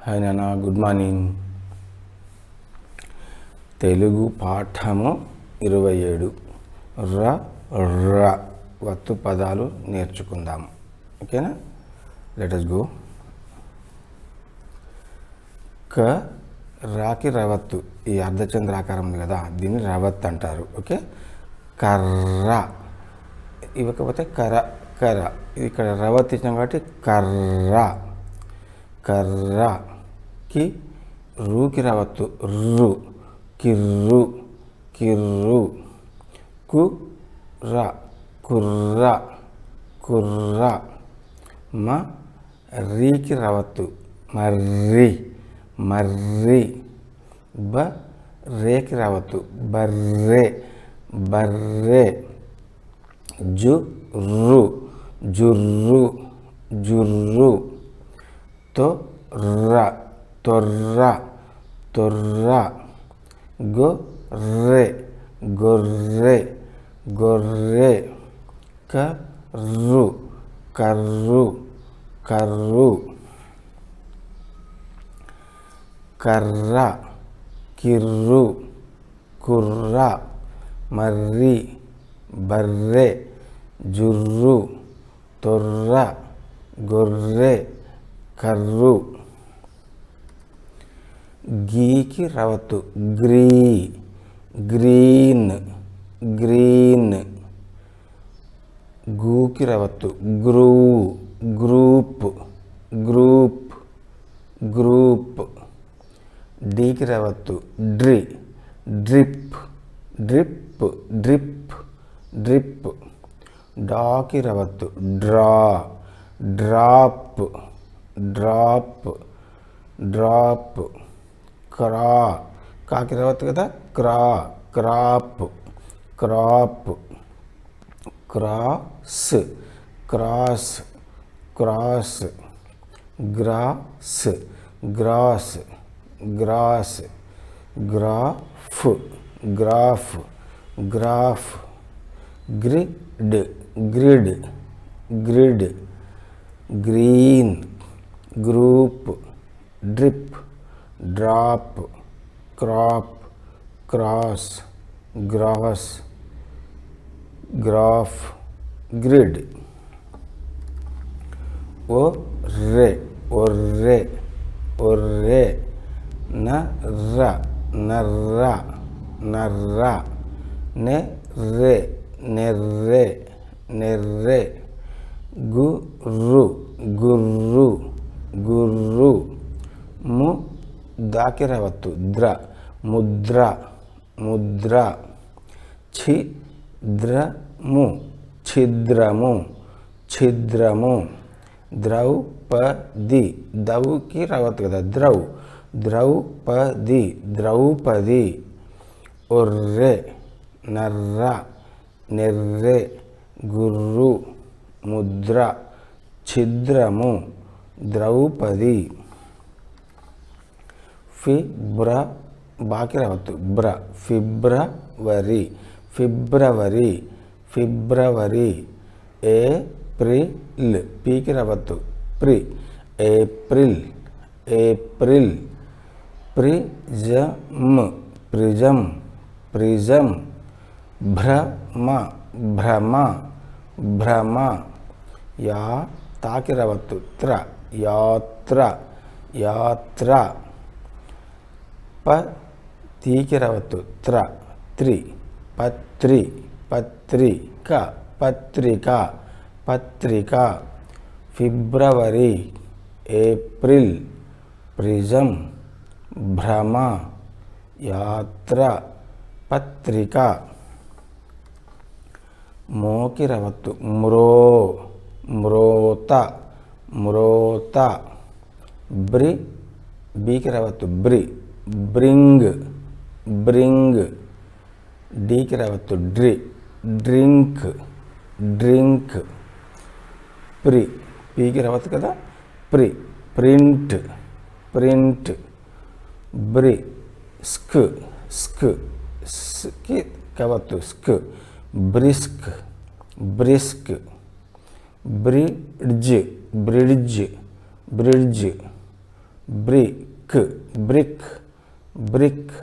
Hi నాన్న, good morning. Telugu పాఠము 27 ర వత్తు పదాలు నేర్చుకుందాము. ఓకేనా? Let us go. క రాకి రవత్తు, ఈ అర్ధచంద్రాకారం ఉంది కదా, దీన్ని రవత్ అంటారు. ఓకే. కర్ర ఇవ్వకపోతే కర కర, ఇక్కడ రవత్ ఇచ్చాం కాబట్టి కర్ర. కర్రకి రూకి రవత్తు రు, కిర్రు కిర్రు. కుర్ర కుర్ర కుర్ర. మ రీకి రవత్తు మర్రి మర్రి. బ రేకి రవత్తు బర్రె బర్రె. జుర్రు జుర్రు జుర్రు. తొర్ర తొర్ర తొర్ర. గొర్రె గొర్రె గొర్రె. కర్రు కర్రు కర్రు. కర్ర కిర్రు కుర్ర మర్రి బర్రె జుర్రు తొర్ర గొర్రె కర్రు. గీకి రవత్తు గ్రీ గ్రీన్ గ్రీన్. గూకి రవత్తు గ్రూ గ్రూప్ గ్రూప్ గ్రూప్. డీకి రవత్తు డ్రి డ్రిప్ డ్రిప్ డ్రిప్ డ్రిప్. డాకి రవత్తు డ్రా డ్రాప్ డ్రాప్ డ్రాప్. క్రా కాకి రవత్తు కదా, క్రా crop crop. Cross cross cross. Grass grass grass. Graph graph graph. Grid grid grid. Green group drip drop crop cross grass graph grid. ఒర్రె ఒర్రె ఒర్రె. నర్ర నర్ర నర్ర. నెర్రె నెర్రె నెర్రె. గుర్రు గుర్రు గుర్రు. దాకి రవత్తు ద్ర ముద్ర ముద్ర. ఛిద్రము ఛిద్రము ఛిద్రము. ద్రౌపది దవుకి రవత్తు కదా, ద్రౌ ద్రౌపది ద్రౌపది. ఒర్రె నర్ర నెర్రె గుర్రు ముద్ర ఛిద్రము ద్రౌపది. ఫిబ్ర బాకి రవత్తు బ్ర ఫిబ్రవరి ఫిబ్రవరి ఫిబ్రవరి. ఏప్రిల్ పీకి రవత్తు ప్రి April April. Prism prism prism. భ్రమ భ్రమ భ్రమ. యా తాకి రవత్తు త్ర యాత్ర యాత్ర. పతీకి రవత్తు త్ర త్రి పత్రి పత్రిక పత్రిక పత్రిక. ఫిబ్రవరి ఏప్రిల్ ప్రిజం భ్రమ యాత్ర పత్రిక. మోకి రవత్తు మ్రో మ్రోత మ్రోత. బ్రి బీకి రవత్తు బ్రి బ్రింగ్ బ్రింగ్. డీకి రవత్తు డ్రి డ్రింక్ డ్రింక్. ప్రి పీకి రవత్తు కదా, ప్రి ప్రింట్ ప్రింట్. బ్రి స్క్ స్క్ స్కి కవత్తు స్క్ brisk brisk. Bridge bridge bridge. Brick brick brick,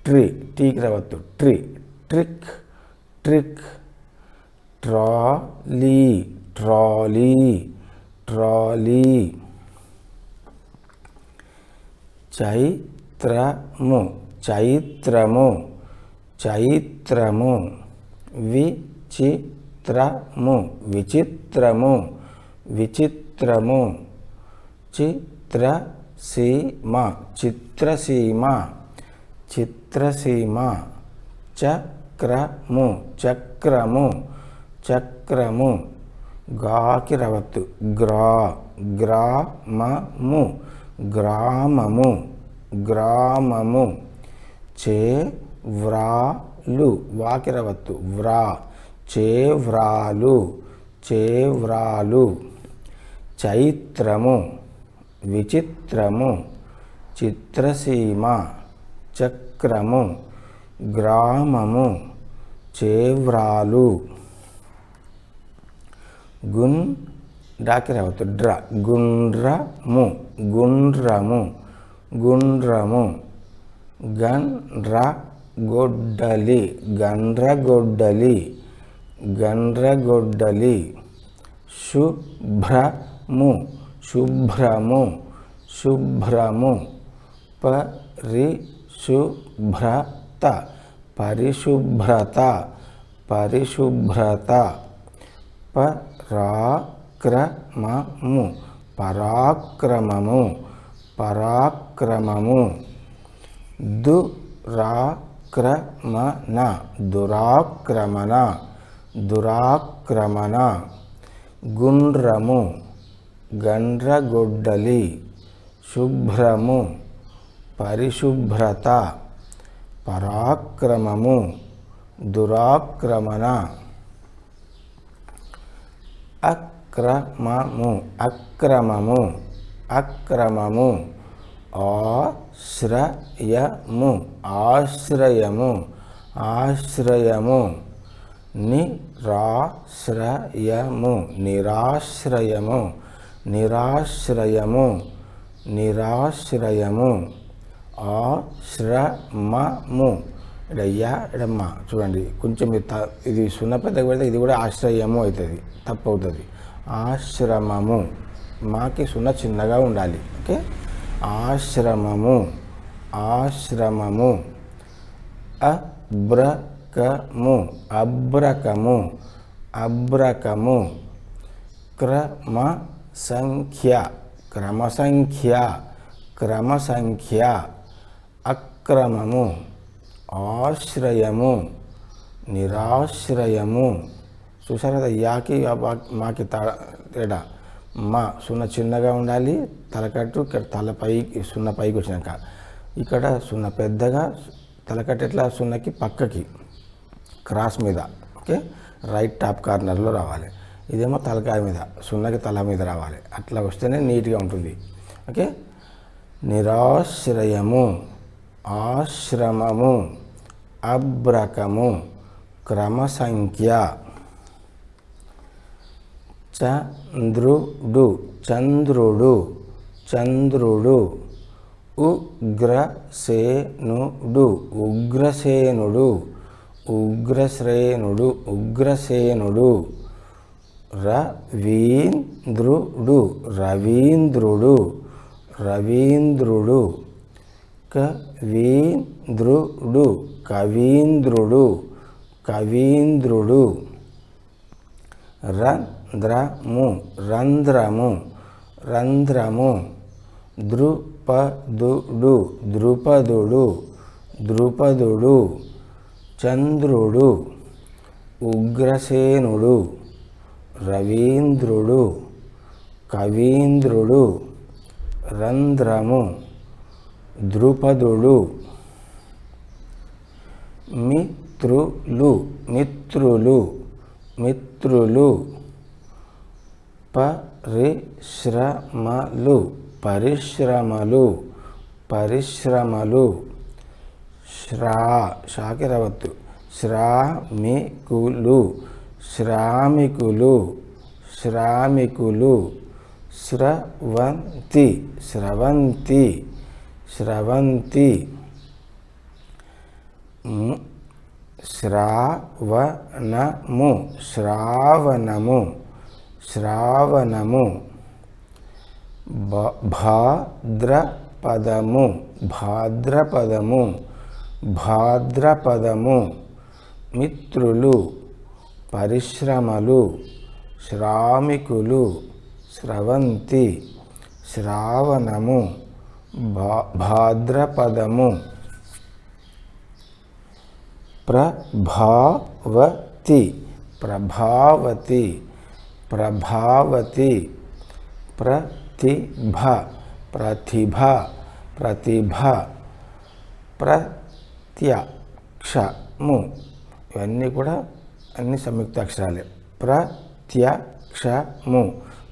ట్రీ టీకి రావద్దు, ట్రీ trick trick, trolley trolley trolley, చైత్రము చైత్రము చైత్రము, విచిత్రము విచిత్రము విచిత్రము, చిత్రసీమ చిత్రసీమ చిత్రసీమ, చక్రము చక్రము చక్రము, గాకి రవత్తు, గ్రామము గ్రామము గ్రామము, చేవ్రాలు వాకి రవత్తు, చేవ్రాలు చేవ్రాలు, చైత్రము విచిత్రము, చిత్రసీమ చక్రము, గ్రామము, చేవ్రాలు, డాకి రావద్దు, గుండ్రము గుండ్రము గుండ్రము, గండ్రగొడ్డలి గండ్రగొడ్డలి గండ్రగొడ్డలి, శుభ్రము శుభ్రము శుభ్రము, పరిశుభ్రత పరిశుభ్రత పరిశుభ్రత, పరాక్రమము పరాక్రమము పరాక్రమము, దురాక్రమణ దురాక్రమణ దురాక్రమణ, గుండ్రము గండ్రగొడ్డలి, శుభ్రము పరిశుభ్రత, పరాక్రమము దురాక్రమణ, అక్రమము అక్రమము అక్రమము, ఆశ్రయము ఆశ్రయము ఆశ్రయము, నిరాశ్రయము నిరాశ్రయము నిరాశ్రయము నిరాశ్రయము, ఆశ్రమము ఎడమ్మ చూడండి కొంచెం ఇది సున్నా పెద్దగా పెడితే ఇది కూడా ఆశ్రయము అవుతుంది, తప్పు అవుతుంది. ఆశ్రమము మాకి సున్నా చిన్నగా ఉండాలి. ఓకే, ఆశ్రమము ఆశ్రమము, అబ్రకము అబ్రకము అబ్రకము, క్రమసంఖ్య క్రమసంఖ్య క్రమసంఖ్య, అక్రమము, ఆశ్రయము నిరాశ్రయము. చూసారు కదా, యాకి మాకి తేడా, మా సున్నా చిన్నగా ఉండాలి, తలకట్టు తల పైకి సున్నా పైకి వచ్చినాక, ఇక్కడ సున్నా పెద్దగా, తలకట్టు ఎట్లా సున్నకి పక్కకి క్రాస్ మీద, ఓకే, రైట్ టాప్ కార్నర్లో రావాలి. ఇదేమో తలకాయ మీద, సున్నకి తల మీద రావాలి. అట్లా వస్తేనే నీట్గా ఉంటుంది. ఓకే, నిరాశ్రయము, ఆశ్రమము, అబ్రకము, క్రమసంఖ్య, చంద్రుడు చంద్రుడు చంద్రుడు, ఉగ్రసేనుడు ఉగ్రసేనుడు ఉగ్రశ్రేణుడు ఉగ్రసేనుడు, రవీంద్రుడు రవీంద్రుడు రవీంద్రుడు, కవీంద్రుడు కవీంద్రుడు కవీంద్రుడు, రంధ్రము రంధ్రము రంధ్రము, ద్రుపదుడు ద్రుపదుడు ద్రుపదుడు, చంద్రుడు, ఉగ్రసేనుడు, రవీంద్రుడు, కవీంద్రుడు, రంధ్రము, ద్రుపదుడు, మిత్రులు మిత్రులు మిత్రులు, పరిశ్రమలు పరిశ్రమలు పరిశ్రమలు, షాకి రావద్దు, శ్రామికులు శ్రామికులు శ్రామికులు, స్రవంతి స్రవంతి స్రవంతి శ్రావణము శ్రావణము శ్రావణము భాద్రపదము భాద్రపదము భాద్రపదము మిత్రులు పరిశ్రమలు శ్రామికులు స్రవంతి శ్రావణము భాద్రపదము ప్రభావతి ప్రభావతి ప్రభావతి ప్రతిభ ప్రతిభ ప్రతిభ ప్రత్యక్షము ఇవన్నీ కూడా అన్ని సంయుక్త అక్షరాలే ప్రత్యక్షము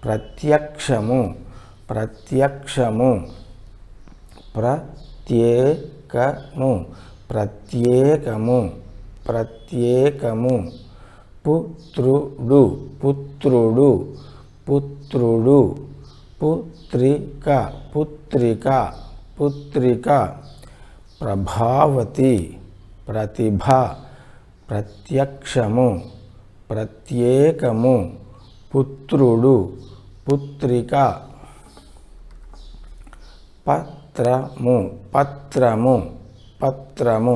ప్రత్యక్షము ప్రత్యక్షము ప్రత్యేకము ప్రత్యేకము ప్రత్యేకము పుత్రుడు పుత్రుడు పుత్రుడు పుత్రిక పుత్రిక పుత్రిక ప్రభావతి ప్రతిభ ప్రత్యక్షము ప్రత్యేకము పుత్రుడు పుత్రిక పత్రము పత్రము పత్రము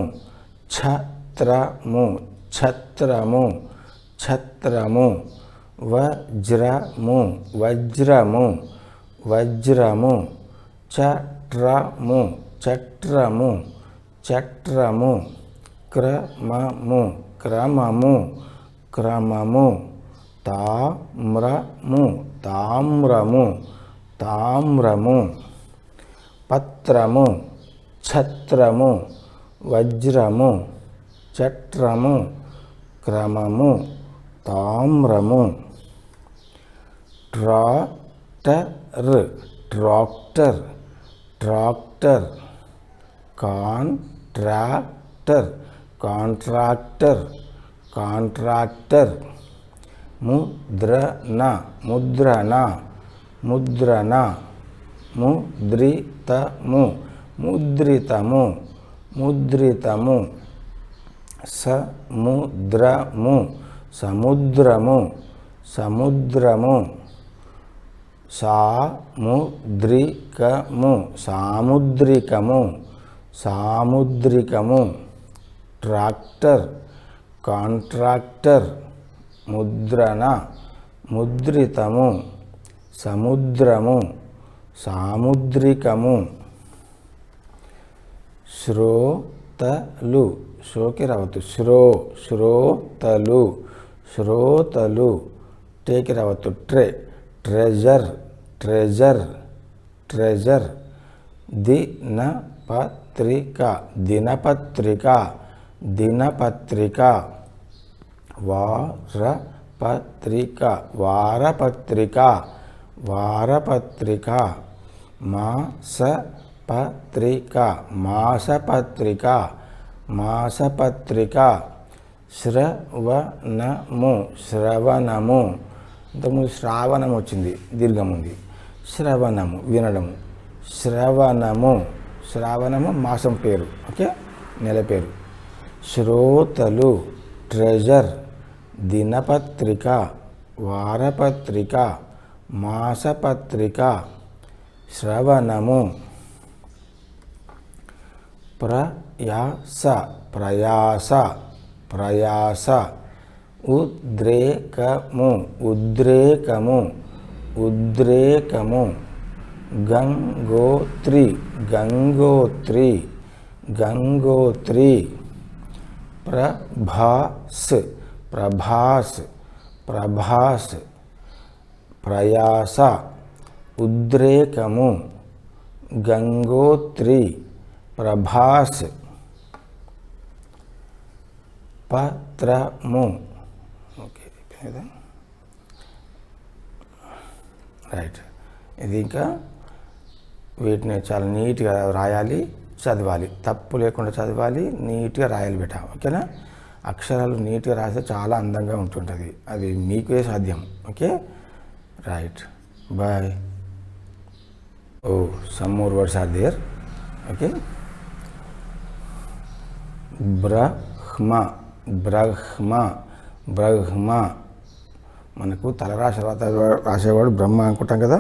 ఛత్రము ఛత్రము ఛత్రము వజ్రము వజ్రము వజ్రము చట్రము చట్రము చట్రము క్రమము క్రమము క్రమము తామ్రము తామ్రము తామ్రము పత్రము ఛత్రము వజ్రము చట్రము క్రమము తామ్రము tractor tractor tractor contractor contractor contractor ముద్రణ ముద్రణ ముద్రణ ముద్రితము ముద్రితము ముద్రితము సముద్రము సముద్రము సముద్రము సాముద్రికము సాముద్రికము సాముద్రికము ట్రాక్టర్ కాంట్రాక్టర్ ముద్రణ ముద్రితము సముద్రము సాముద్రికము శ్రోతలు షోకి రావద్దు శ్రోతలు శ్రోతలు టేకి రావద్దు ట్రెజర్ ట్రెజర్ ట్రెజర్ దినపత్రిక దినపత్రిక దినపత్రిక వారపత్రిక వారపత్రిక వారపత్రిక మాసపత్రిక మాసపత్రిక మాసపత్రిక శ్రవణము శ్రవణము ఇంతకుముందు శ్రావణం వచ్చింది దీర్ఘం ఉంది శ్రవణము వినడము శ్రవణము శ్రావణము మాసం పేరు ఓకే నెల పేరు శ్రోతలు ట్రెజర్ దినపత్రిక వారపత్రిక మాసపత్రిక శ్రవణము ప్రయాస ప్రయాస ప్రయాస ఉద్రేకము ఉద్రేకము ఉద్రేకము గంగోత్రి గంగోత్రి గంగోత్రి ప్రభాస్ ప్రభాస్ ప్రభాస్ ప్రయాస ఉద్రేకము గంగోత్రి ప్రభాస్ పత్రము ఓకే రైట్ ఇది ఇంకా వీటిని చాలా నీట్గా రాయాలి చదవాలి తప్పు లేకుండా చదవాలి నీట్గా రాయాలి బేటా ఓకేనా అక్షరాలు నీట్గా రాస్తే చాలా అందంగా ఉంటుంటుంది అది మీకే సాధ్యం okay right bye Oh, some more words are there. Okay. Brahma Brahma Brahma మనకు తలరాశ రాసేవాడు బ్రహ్మ అనుకుంటాం కదా.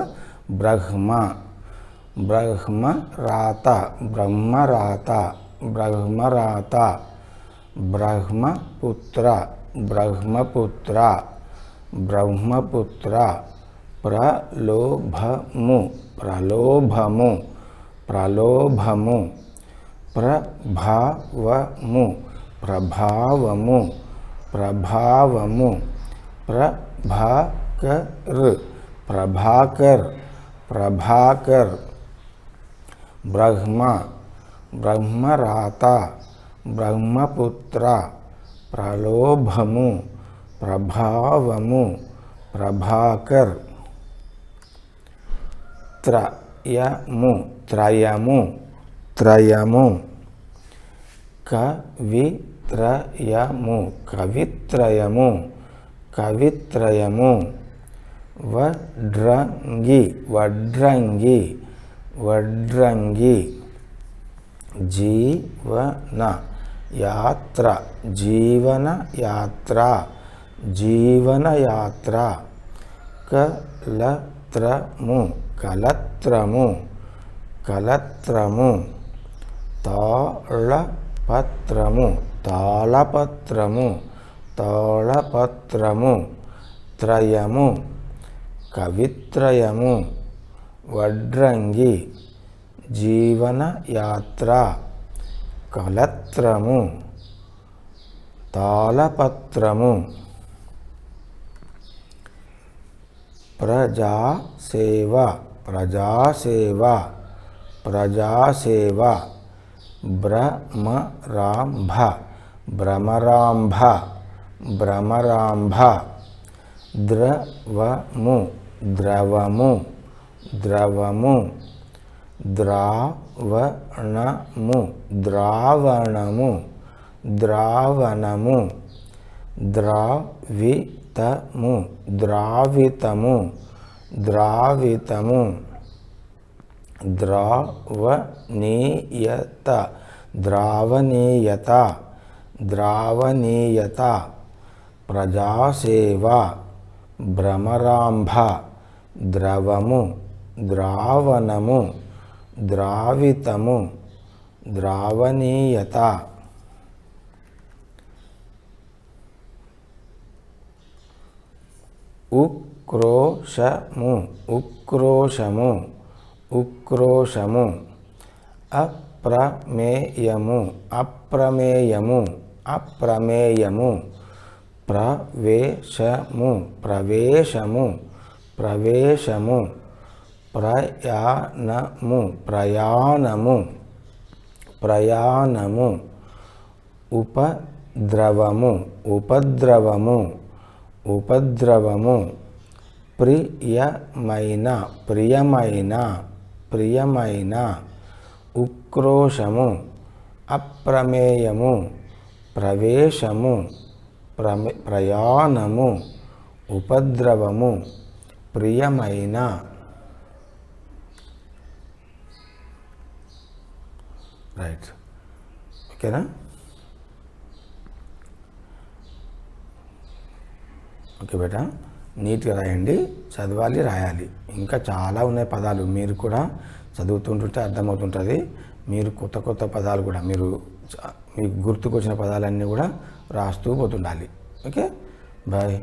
బ్రహ్మ బ్రహ్మ రాత బ్రహ్మరాత బ్రహ్మరాత బ్రహ్మపుత్ర బ్రహ్మపుత్ర బ్రహ్మపుత్ర ప్రలోభము ప్రలోభము ప్రలోభము ప్రభావము ప్రభావము ప్రభావము ప్రభాకర్ ప్రభాకర్ ప్రభాకర్ బ్రహ్మ బ్రహ్మరాత బ్రహ్మపుత్ర ప్రలోభము ప్రభావము ప్రభాకర్ త్రయము త్రయము త్రయము కవిత్రయము కవిత్రయము కవిత్రయము వడ్రంగి వడ్రంగి వడ్రంగి జీవన యాత్ర జీవన యాత్ర జీవన యాత్ర కలత్రము కలత్రము కలత్రము తాళపత్రము తాళపత్రము తాళపత్రము త్రయము కవిత్రయము వడ్రంగి జీవన యాత్ర కలత్రము తాళపత్రము ప్రజాసేవ ప్రజాసేవ ప్రజాసేవ భ్రమరాంభ భ్రమరాంభ భ్రమరాంభ ద్రవము ద్రవము ద్రవము ద్రావణము ద్రావణము ద్రావణము ద్రావితము ద్రావితము ద్రావితము ద్రావణీయత ద్రావణీయత ద్రావణీయత ప్రజాసేవ భ్రమరాంభ ద్రవము ద్రావణము ద్రావితము ద్రావణీయత ఉక్రోషము ఉక్రోషము ఉక్రోషము అప్రమేయము అప్రమేయము అప్రమేయము ప్రవేశము ప్రవేశము ప్రవేశము ప్రయాణము ప్రయాణము ప్రయాణము ఉపద్రవము ఉపద్రవము ఉపద్రవము ప్రియమైన ప్రియమైన ప్రియమైన ఉక్రోషము అప్రమేయము ప్రవేశము ప్రయాణము ఉపద్రవము ప్రియమైన రైట్ ఓకేనా. ఓకే బేటా, నీట్గా రాయండి, చదవాలి రాయాలి. ఇంకా చాలా ఉన్నాయి పదాలు, మీరు కూడా చదువుతుంటుంటే అర్థమవుతుంటుంది. మీరు కొత్త కొత్త పదాలు కూడా మీకు గుర్తుకొచ్చిన పదాలన్నీ కూడా రాస్తూ పోతుండాలి. Okay, bye.